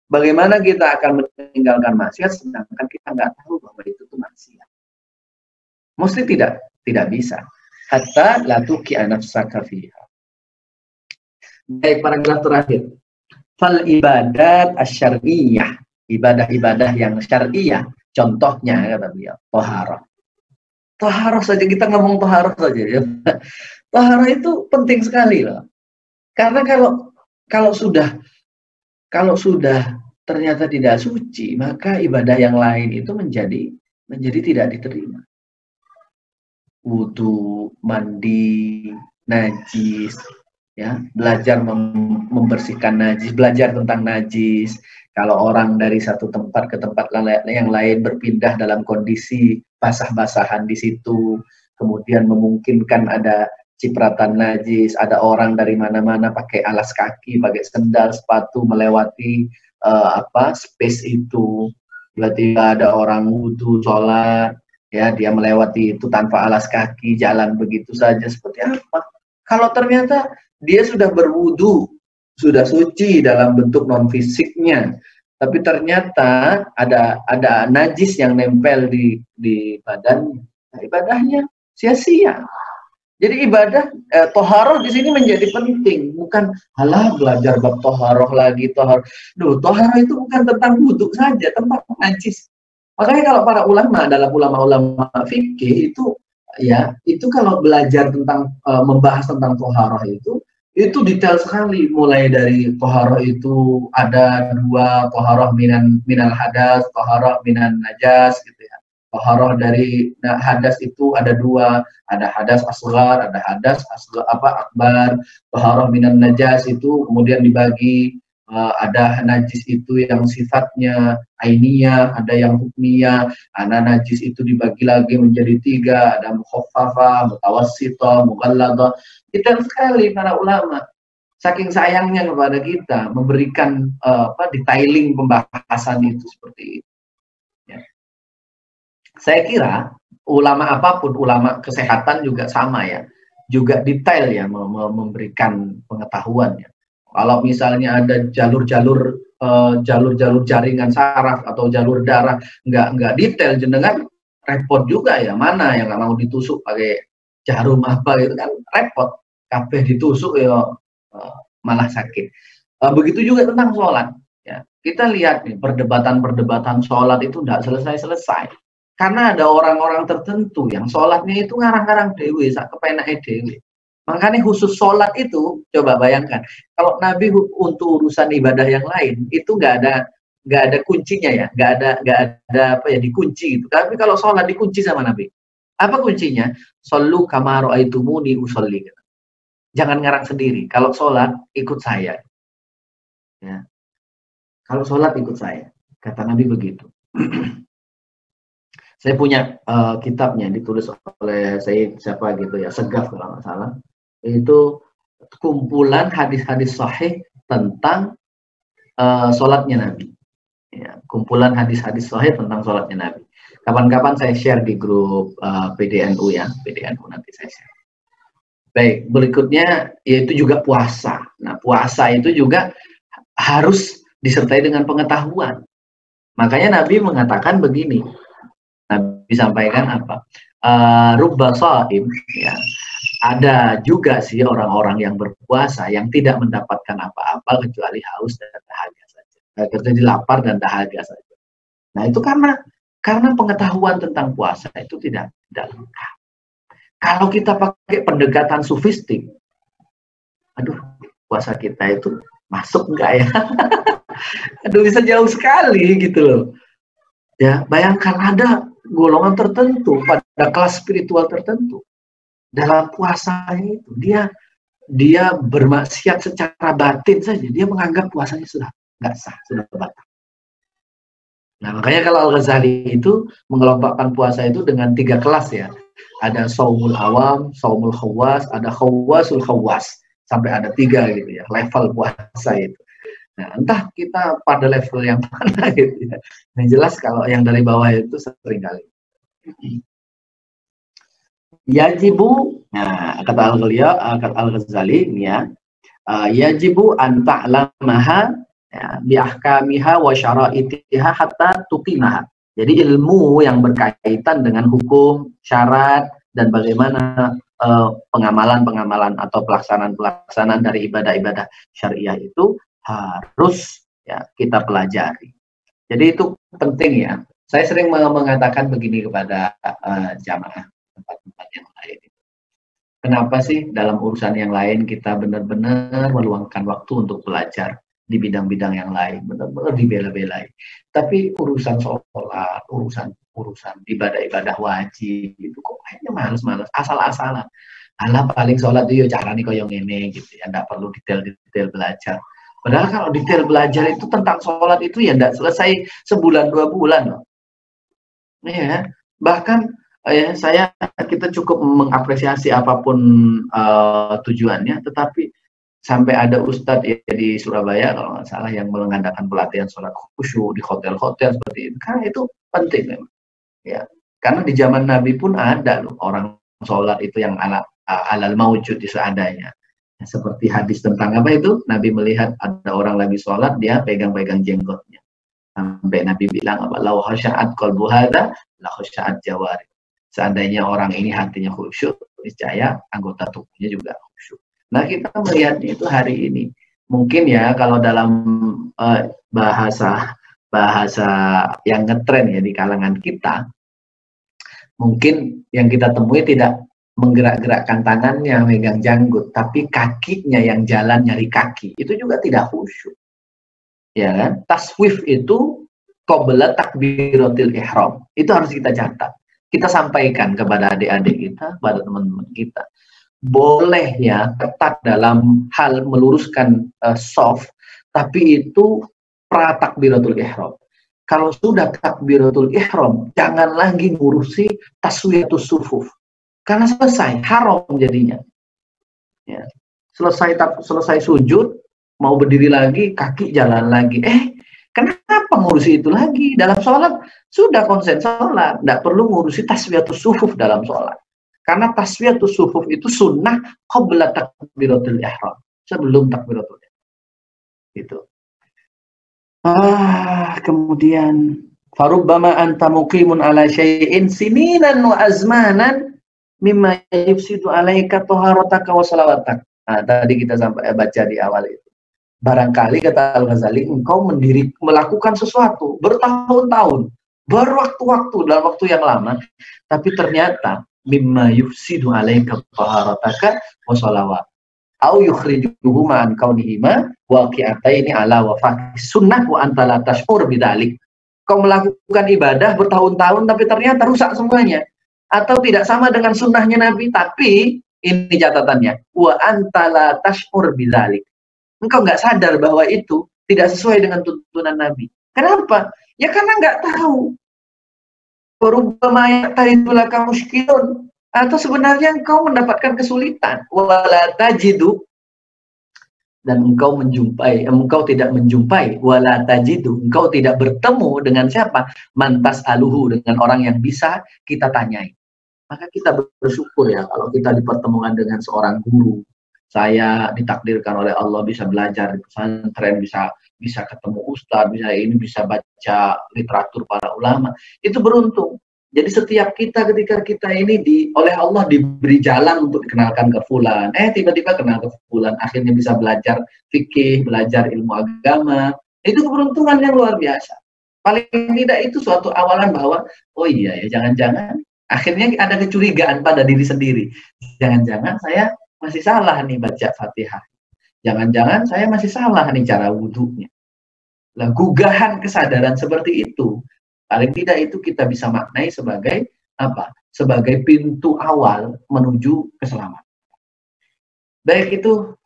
Bagaimana kita akan meninggalkan maksiat sedangkan kita nggak tahu bahwa itu tuh maksiat? Mesti tidak bisa. Hatta la tuqi'a nafsaka fiha. Baik, paragraf terakhir. Fal ibadat asyariyah, ibadah-ibadah yang syariah, contohnya kata beliau, toharoh. Toharoh saja, kita ngomong toharoh saja ya. Toharoh itu penting sekali loh. Karena kalau sudah ternyata tidak suci, maka ibadah yang lain itu menjadi tidak diterima. Wudu, mandi, najis, ya, belajar membersihkan najis, belajar tentang najis. Kalau orang dari satu tempat ke tempat yang lain berpindah dalam kondisi basah-basahan di situ, kemudian memungkinkan ada cipratan najis, ada orang dari mana-mana pakai alas kaki, pakai sendal, sepatu melewati space itu, tiba-tiba ada orang wudu, sholat, ya, dia melewati itu tanpa alas kaki, jalan begitu saja, seperti apa? Kalau ternyata dia sudah berwudu, sudah suci dalam bentuk non fisiknya, tapi ternyata ada najis yang nempel di badannya, nah, ibadahnya sia-sia. Jadi ibadah toharoh di sini menjadi penting, bukan halah belajar bab toharoh lagi toharoh. Toharoh itu bukan tentang wudu saja, tentang najis. Makanya kalau para ulama, dalam ulama-ulama fikih itu, ya, itu kalau belajar tentang membahas tentang toharoh itu detail sekali. Mulai dari toharoh itu ada dua, toharoh minal hadas, toharoh minan najas, gitu ya. Toharoh dari hadas itu ada dua, ada hadas asghar, ada hadas akbar. Toharoh minan najas itu kemudian dibagi, ada najis itu yang sifatnya ainiyah, ada yang hukmiyah. Ada najis itu dibagi lagi menjadi tiga, ada mukhaffafah, mutawassithah, mughalladah. Detail sekali para ulama. Saking sayangnya kepada kita memberikan detailing pembahasan itu seperti itu. Ya. Saya kira ulama apapun, ulama kesehatan juga sama ya, juga detail ya memberikan pengetahuannya. Kalau misalnya ada jalur-jalur jaringan saraf atau jalur darah nggak detail, jenengan repot juga ya, mana yang nggak mau ditusuk pakai jarum apa gitu kan repot, kabeh ditusuk ya malah sakit. Begitu juga tentang sholat ya, kita lihat nih perdebatan sholat itu nggak selesai karena ada orang-orang tertentu yang sholatnya itu ngarang-ngarang dewe sak kepenake dewe. Makanya khusus sholat itu, coba bayangkan, kalau Nabi untuk urusan ibadah yang lain itu nggak ada kuncinya ya, nggak ada apa ya dikunci gitu. Tapi kalau sholat dikunci sama Nabi. Apa kuncinya? Shollu kama ra'aitumuni usolli. Jangan ngarang sendiri. Kalau sholat ikut saya. Ya. Kalau sholat ikut saya, kata Nabi begitu. Saya punya kitabnya ditulis oleh saya siapa gitu ya, Segaf kalau nggak salah. Itu kumpulan hadis-hadis sahih tentang sholatnya Nabi. Ya, kumpulan hadis-hadis sahih tentang sholatnya Nabi. Kapan-kapan saya share di grup PDNU ya, PDNU nanti saya share. Baik, berikutnya yaitu juga puasa. Nah, puasa itu juga harus disertai dengan pengetahuan. Makanya Nabi mengatakan begini. Nabi sampaikan apa? Rubba shaim, ya. Ada juga sih orang-orang yang berpuasa yang tidak mendapatkan apa-apa kecuali haus dan dahaga saja. Terjadi lapar dan dahaga saja. Nah, itu karena pengetahuan tentang puasa itu tidak lengkap. Kalau kita pakai pendekatan sufistik, aduh, puasa kita itu masuk enggak ya? Aduh, bisa jauh sekali gitu loh. Ya, bayangkan ada golongan tertentu pada kelas spiritual tertentu. Dalam puasanya itu dia bermaksiat secara batin saja, dia menganggap puasanya sudah nggak sah, sudah batal. Nah, makanya kalau Al-Ghazali itu mengelompokkan puasa itu dengan 3 kelas ya. Ada saumul awam, saumul khawas, ada khawasul khawas, sampai ada 3 gitu ya, level puasa itu. Nah, entah kita pada level yang mana gitu ya. Yang jelas kalau yang dari bawah itu sering kali. Yajibu, nah, kata Al-Ghazali ya, yajibu an ta'lamaha ya, bi ahkamiha wa syara'itiha hatta tuqimaha. Jadi ilmu yang berkaitan dengan hukum, syarat dan bagaimana pengamalan atau pelaksanaan dari ibadah-ibadah syariah itu harus ya kita pelajari. Jadi itu penting ya. Saya sering mengatakan begini kepada jamaah tempat-tempat yang lain. Kenapa sih dalam urusan yang lain kita benar-benar meluangkan waktu untuk belajar di bidang-bidang yang lain, benar-benar dibela-belain. Tapi urusan sholat, urusan ibadah-ibadah wajib itu kok kayaknya males-males, asal-asalan. Alah paling sholat itu ya caranya koyo ngene gitu ya, enggak perlu detail-detail belajar. Padahal kalau detail belajar itu tentang sholat itu ya enggak selesai sebulan 2 bulan loh. Ya, bahkan ya kita cukup mengapresiasi apapun tujuannya, tetapi sampai ada ustadz ya, di Surabaya kalau nggak salah yang mengadakan pelatihan sholat khusyuk di hotel-hotel seperti itu, karena itu penting memang. Ya, karena di zaman Nabi pun ada loh orang sholat itu yang alal maujud seadanya. Ya, seperti hadis tentang apa itu, Nabi melihat ada orang lagi sholat, dia pegang-pegang jenggotnya. Sampai Nabi bilang apa? Lau khasya'at qalbu hadza la khasya'at jawari. Seandainya orang ini hatinya khusyuk, niscaya anggota tubuhnya juga khusyuk. Nah, kita melihatnya itu hari ini. Mungkin ya kalau dalam bahasa bahasa yang ngetren ya di kalangan kita, mungkin yang kita temui tidak menggerak-gerakkan tangannya, megang janggut, tapi kakinya yang jalan nyari kaki, itu juga tidak khusyuk. Ya kan? Taswif itu qabla takbiratil ihram. Itu harus kita catat. Kita sampaikan kepada adik-adik kita, kepada teman-teman kita. Boleh ya ketat dalam hal meluruskan soft, tapi itu pra takbiratul ihram. Kalau sudah takbiratul ihram, jangan lagi ngurusi taswiyatus sufuf. Karena selesai, haram jadinya. Ya. Selesai sujud, mau berdiri lagi, kaki jalan lagi. Kenapa ngurusi itu lagi? Dalam sholat, sudah konsen sholat. Tidak perlu ngurusi taswiyatus sufuf dalam sholat. Karena taswiyatus sufuf itu sunnah qabla takbiratul ihram. Sebelum takbiratul ihram. Gitu. Kemudian, farubbama anta muqimun ala syai'in sininan wa azmanan mimma yufsidu alaika taharataka wa salawatak. Tadi kita sampai baca di awal itu. Barangkali kata Al-Ghazali, engkau melakukan sesuatu bertahun-tahun, berwaktu-waktu dalam waktu yang lama, tapi ternyata mimma yufsidu alaika taharataka wa salawat. Au yukhrijuhu ma'an kaunihima waqi'ataini ala wafaqi sunnah wa anta la tash'ur bidzalik. Kau melakukan ibadah bertahun-tahun tapi ternyata rusak semuanya, atau tidak sama dengan sunnahnya Nabi, tapi ini catatannya, wa anta la tash'ur bidzalik. Engkau nggak sadar bahwa itu tidak sesuai dengan tuntunan Nabi. Kenapa? Ya karena nggak tahu. Perubahan taridulaka muskilun, atau sebenarnya engkau mendapatkan kesulitan. Wala tajidu, dan engkau tidak menjumpai. Wala tajidu, engkau tidak bertemu dengan siapa? Mantas aluhu, dengan orang yang bisa kita tanyai. Maka kita bersyukur ya kalau kita dipertemukan dengan seorang guru. Saya ditakdirkan oleh Allah bisa belajar di pesantren, bisa ketemu ustadz, bisa baca literatur para ulama. Itu beruntung. Jadi setiap ketika kita ini oleh Allah diberi jalan untuk dikenalkan ke fulan, tiba-tiba kenal ke fulan, akhirnya bisa belajar fikih, belajar ilmu agama. Itu keberuntungan yang luar biasa. Paling tidak itu suatu awalan bahwa, oh iya ya, jangan-jangan akhirnya ada kecurigaan pada diri sendiri. Jangan-jangan saya masih salah nih baca Fatihah. Jangan-jangan saya masih salah nih cara wudhunya. Lah, gugahan kesadaran seperti itu, paling tidak itu kita bisa maknai sebagai apa? Sebagai pintu awal menuju keselamatan. Baik itu,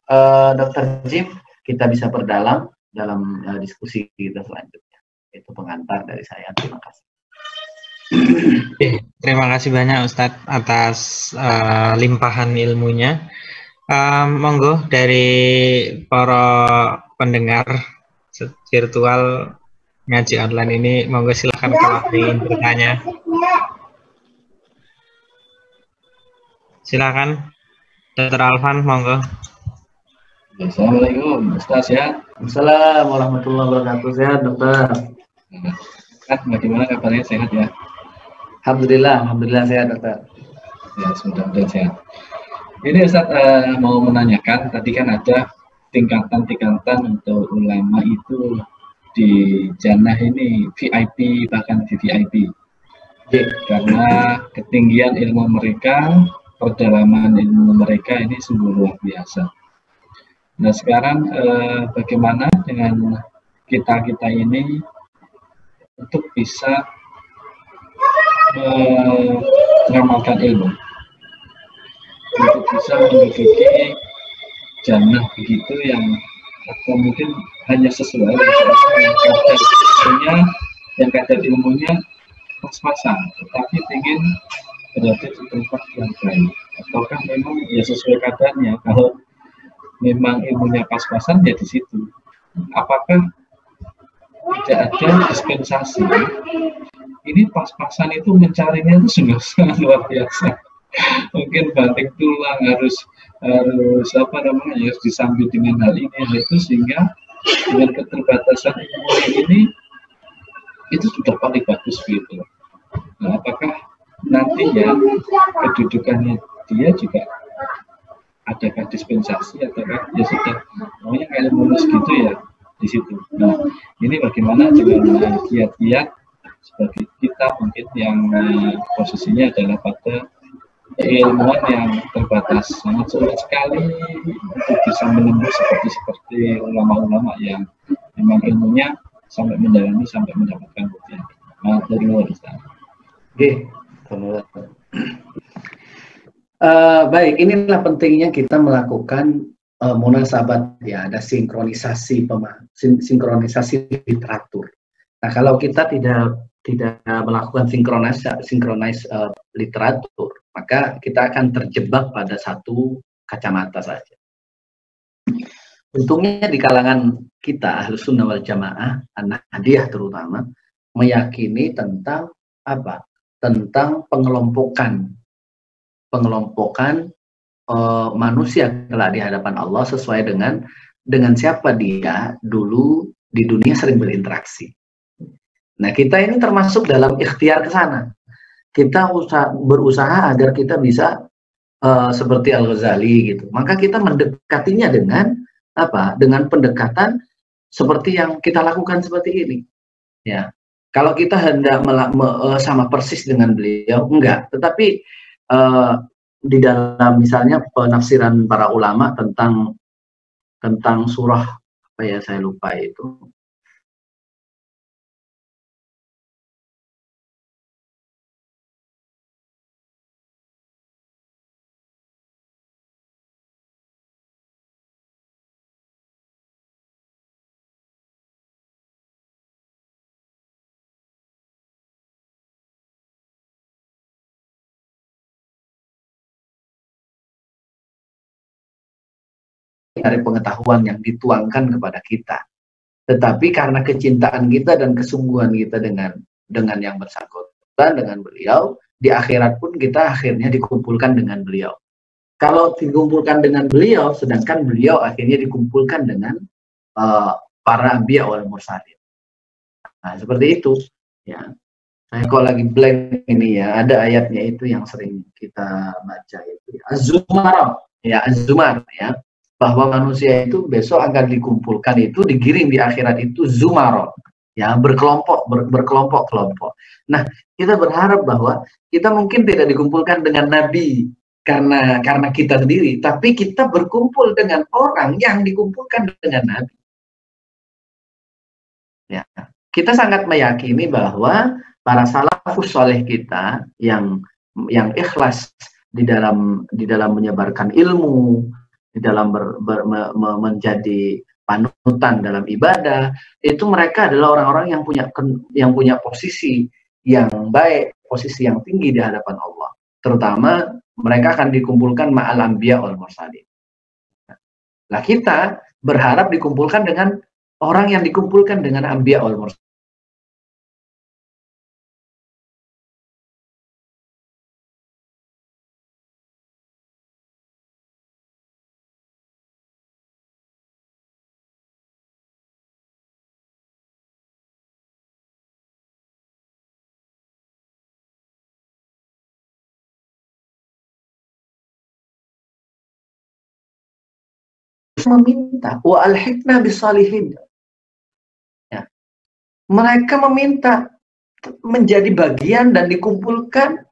Dr. Jim, kita bisa perdalam dalam diskusi kita selanjutnya. Itu pengantar dari saya. Terima kasih. Terima kasih banyak Ustadz atas limpahan ilmunya. Monggo dari para pendengar virtual ngaji online ini, monggo silahkan kalau ingin bertanya. Silakan, Dr. Alvan, monggo. Assalamualaikum, Ustaz ya. Assalamualaikum warahmatullahi wabarakatuh. Sehat, Dokter. Bagaimana kabarnya, sehat ya? Alhamdulillah sehat, Dokter. Ya, mudah-mudahan sehat. Ini Ustaz mau menanyakan, tadi kan ada tingkatan-tingkatan untuk ulama itu di jannah ini VIP, bahkan VVIP. Karena ketinggian ilmu mereka, perdalaman ilmu mereka ini sungguh luar biasa. Nah sekarang bagaimana dengan kita-kita ini untuk bisa mengamalkan ilmu, untuk bisa menduduki jannah begitu yang atau mungkin hanya sesuai yang kadar ilmunya pas-pasan, tetapi ingin berada di tempat yang baik. Ataukah memang ya sesuai kadarnya? Kalau memang ilmunya pas-pasan ya di situ. Apakah tidak ada dispensasi? Ini pas-pasan itu mencarinya itu sungguh sangat luar biasa. Mungkin banting tulang harus harus disambut dengan hal ini, hal itu, sehingga dengan keterbatasan ilmu ini itu sudah paling bagus gitu. Nah, apakah nantinya kedudukannya dia juga adakah dispensasi ataukah ya sudah maunya kayak bonus gitu ya, di situ. Nah, ini bagaimana dengan kiat-kiat sebagai kita mungkin yang posisinya adalah pada keilmuan yang terbatas, sangat sulit sekali untuk bisa menembus seperti ulama-ulama yang memang ilmunya sampai mendalami sampai mendapatkan bukti. Nah, dari luar Ustaz. Oke, baik, inilah pentingnya kita melakukan munasabat, ya, ada sinkronisasi sinkronisasi literatur. Nah, kalau kita tidak melakukan sinkronis literatur, maka kita akan terjebak pada satu kacamata saja. Untungnya di kalangan kita Ahlus Sunnah wal Jamaah, An-Nahdiyah terutama, meyakini tentang apa? Tentang pengelompokan manusia kelak di hadapan Allah sesuai dengan siapa dia dulu di dunia sering berinteraksi. Nah, kita ini termasuk dalam ikhtiar ke sana. Kita berusaha agar kita bisa seperti Al-Ghazali gitu. Maka kita mendekatinya dengan apa? Dengan pendekatan seperti yang kita lakukan seperti ini. Ya. Kalau kita hendak sama persis dengan beliau, enggak. Tetapi di dalam misalnya penafsiran para ulama tentang surah apa ya, saya lupa itu. Dari pengetahuan yang dituangkan kepada kita, tetapi karena kecintaan kita dan kesungguhan kita dengan yang bersangkutan, dengan beliau, di akhirat pun kita akhirnya dikumpulkan dengan beliau. Kalau dikumpulkan dengan beliau, sedangkan beliau akhirnya dikumpulkan dengan para anbiya wal mursalin. Nah, seperti itu, ya. Saya kok lagi blank ini, ya, ada ayatnya itu yang sering kita baca itu, Az-Zumar, ya, Az-Zumar, ya. Bahwa manusia itu besok akan dikumpulkan, itu digiring di akhirat itu zumaro, ya, berkelompok-kelompok. Nah, kita berharap bahwa kita mungkin tidak dikumpulkan dengan nabi karena kita sendiri, tapi kita berkumpul dengan orang yang dikumpulkan dengan nabi. Ya, kita sangat meyakini bahwa para salafus soleh kita yang ikhlas di dalam menyebarkan ilmu, di dalam menjadi panutan dalam ibadah, itu mereka adalah orang-orang yang punya posisi yang baik, posisi yang tinggi di hadapan Allah. Terutama mereka akan dikumpulkan ma'al anbiya wal mursalin. Nah, kita berharap dikumpulkan dengan orang yang dikumpulkan dengan anbiya wal mursalin. Meminta wa al-hikmah bisalihin, ya. Mereka meminta menjadi bagian dan dikumpulkan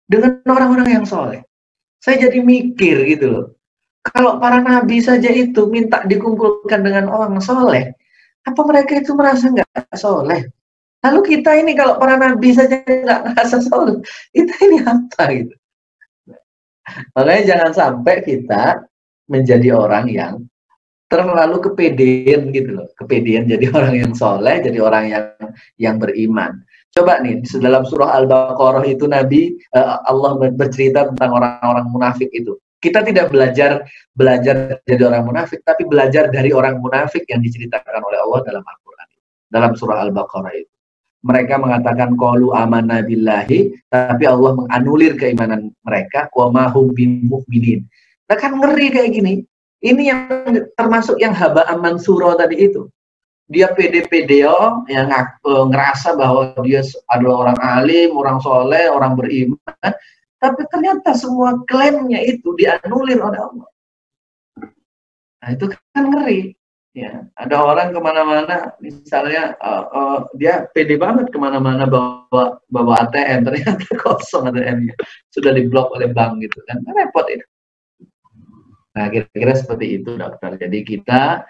dengan orang-orang yang soleh. Saya jadi mikir gitu loh, kalau para nabi saja itu minta dikumpulkan dengan orang soleh, apa mereka itu merasa nggak soleh? Lalu kita ini kalau para nabi saja nggak merasa soleh, kita ini apa gitu? Makanya jangan sampai kita menjadi orang yang terlalu kepedean gitu loh, kepedean jadi orang yang soleh, jadi orang yang beriman. Coba nih, dalam surah Al-Baqarah itu Nabi Allah bercerita tentang orang-orang munafik itu. Kita tidak belajar jadi orang munafik, tapi belajar dari orang munafik yang diceritakan oleh Allah dalam Al-Quran, dalam surah Al-Baqarah itu. Mereka mengatakan qalu amanna billahi, tapi Allah menganulir keimanan mereka, wa ma hum bimu'minin. Nah, kan ngeri kayak gini. Ini yang termasuk yang haba'an mansura tadi itu. Dia pede-pedeo, yang ngerasa bahwa dia adalah orang alim, orang soleh, orang beriman, tapi ternyata semua klaimnya itu dianulir oleh Allah. Nah, itu kan ngeri. Ya, ada orang kemana-mana, misalnya dia pede banget kemana-mana bawa ATM, ternyata kosong ATM-nya, sudah diblok oleh bank gitu kan, repot itu. Nah, kira-kira seperti itu, dokter. Jadi kita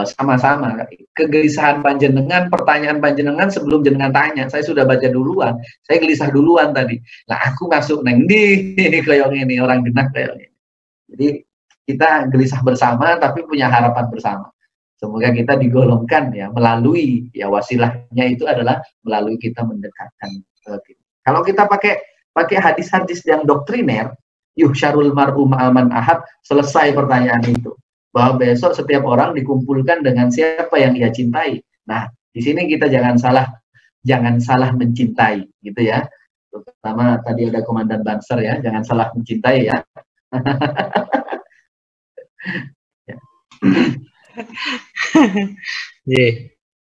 sama-sama kegelisahan panjenengan, pertanyaan panjenengan sebelum jenengan tanya, saya sudah baca duluan, saya gelisah duluan tadi. Nah, aku masuk neng di kayak ini orang genah kayak ini. Jadi kita gelisah bersama, tapi punya harapan bersama. Semoga kita digolongkan ya melalui ya wasilahnya itu adalah melalui kita mendekatkan. Kalau kita pakai hadis-hadis yang doktriner, yuhsyarul mar'u ma'aman ahad, selesai pertanyaan itu. Bahwa besok setiap orang dikumpulkan dengan siapa yang ia cintai. Nah, di sini kita jangan salah mencintai gitu ya. Terutama tadi ada komandan Banser ya, jangan salah mencintai ya. Yeah.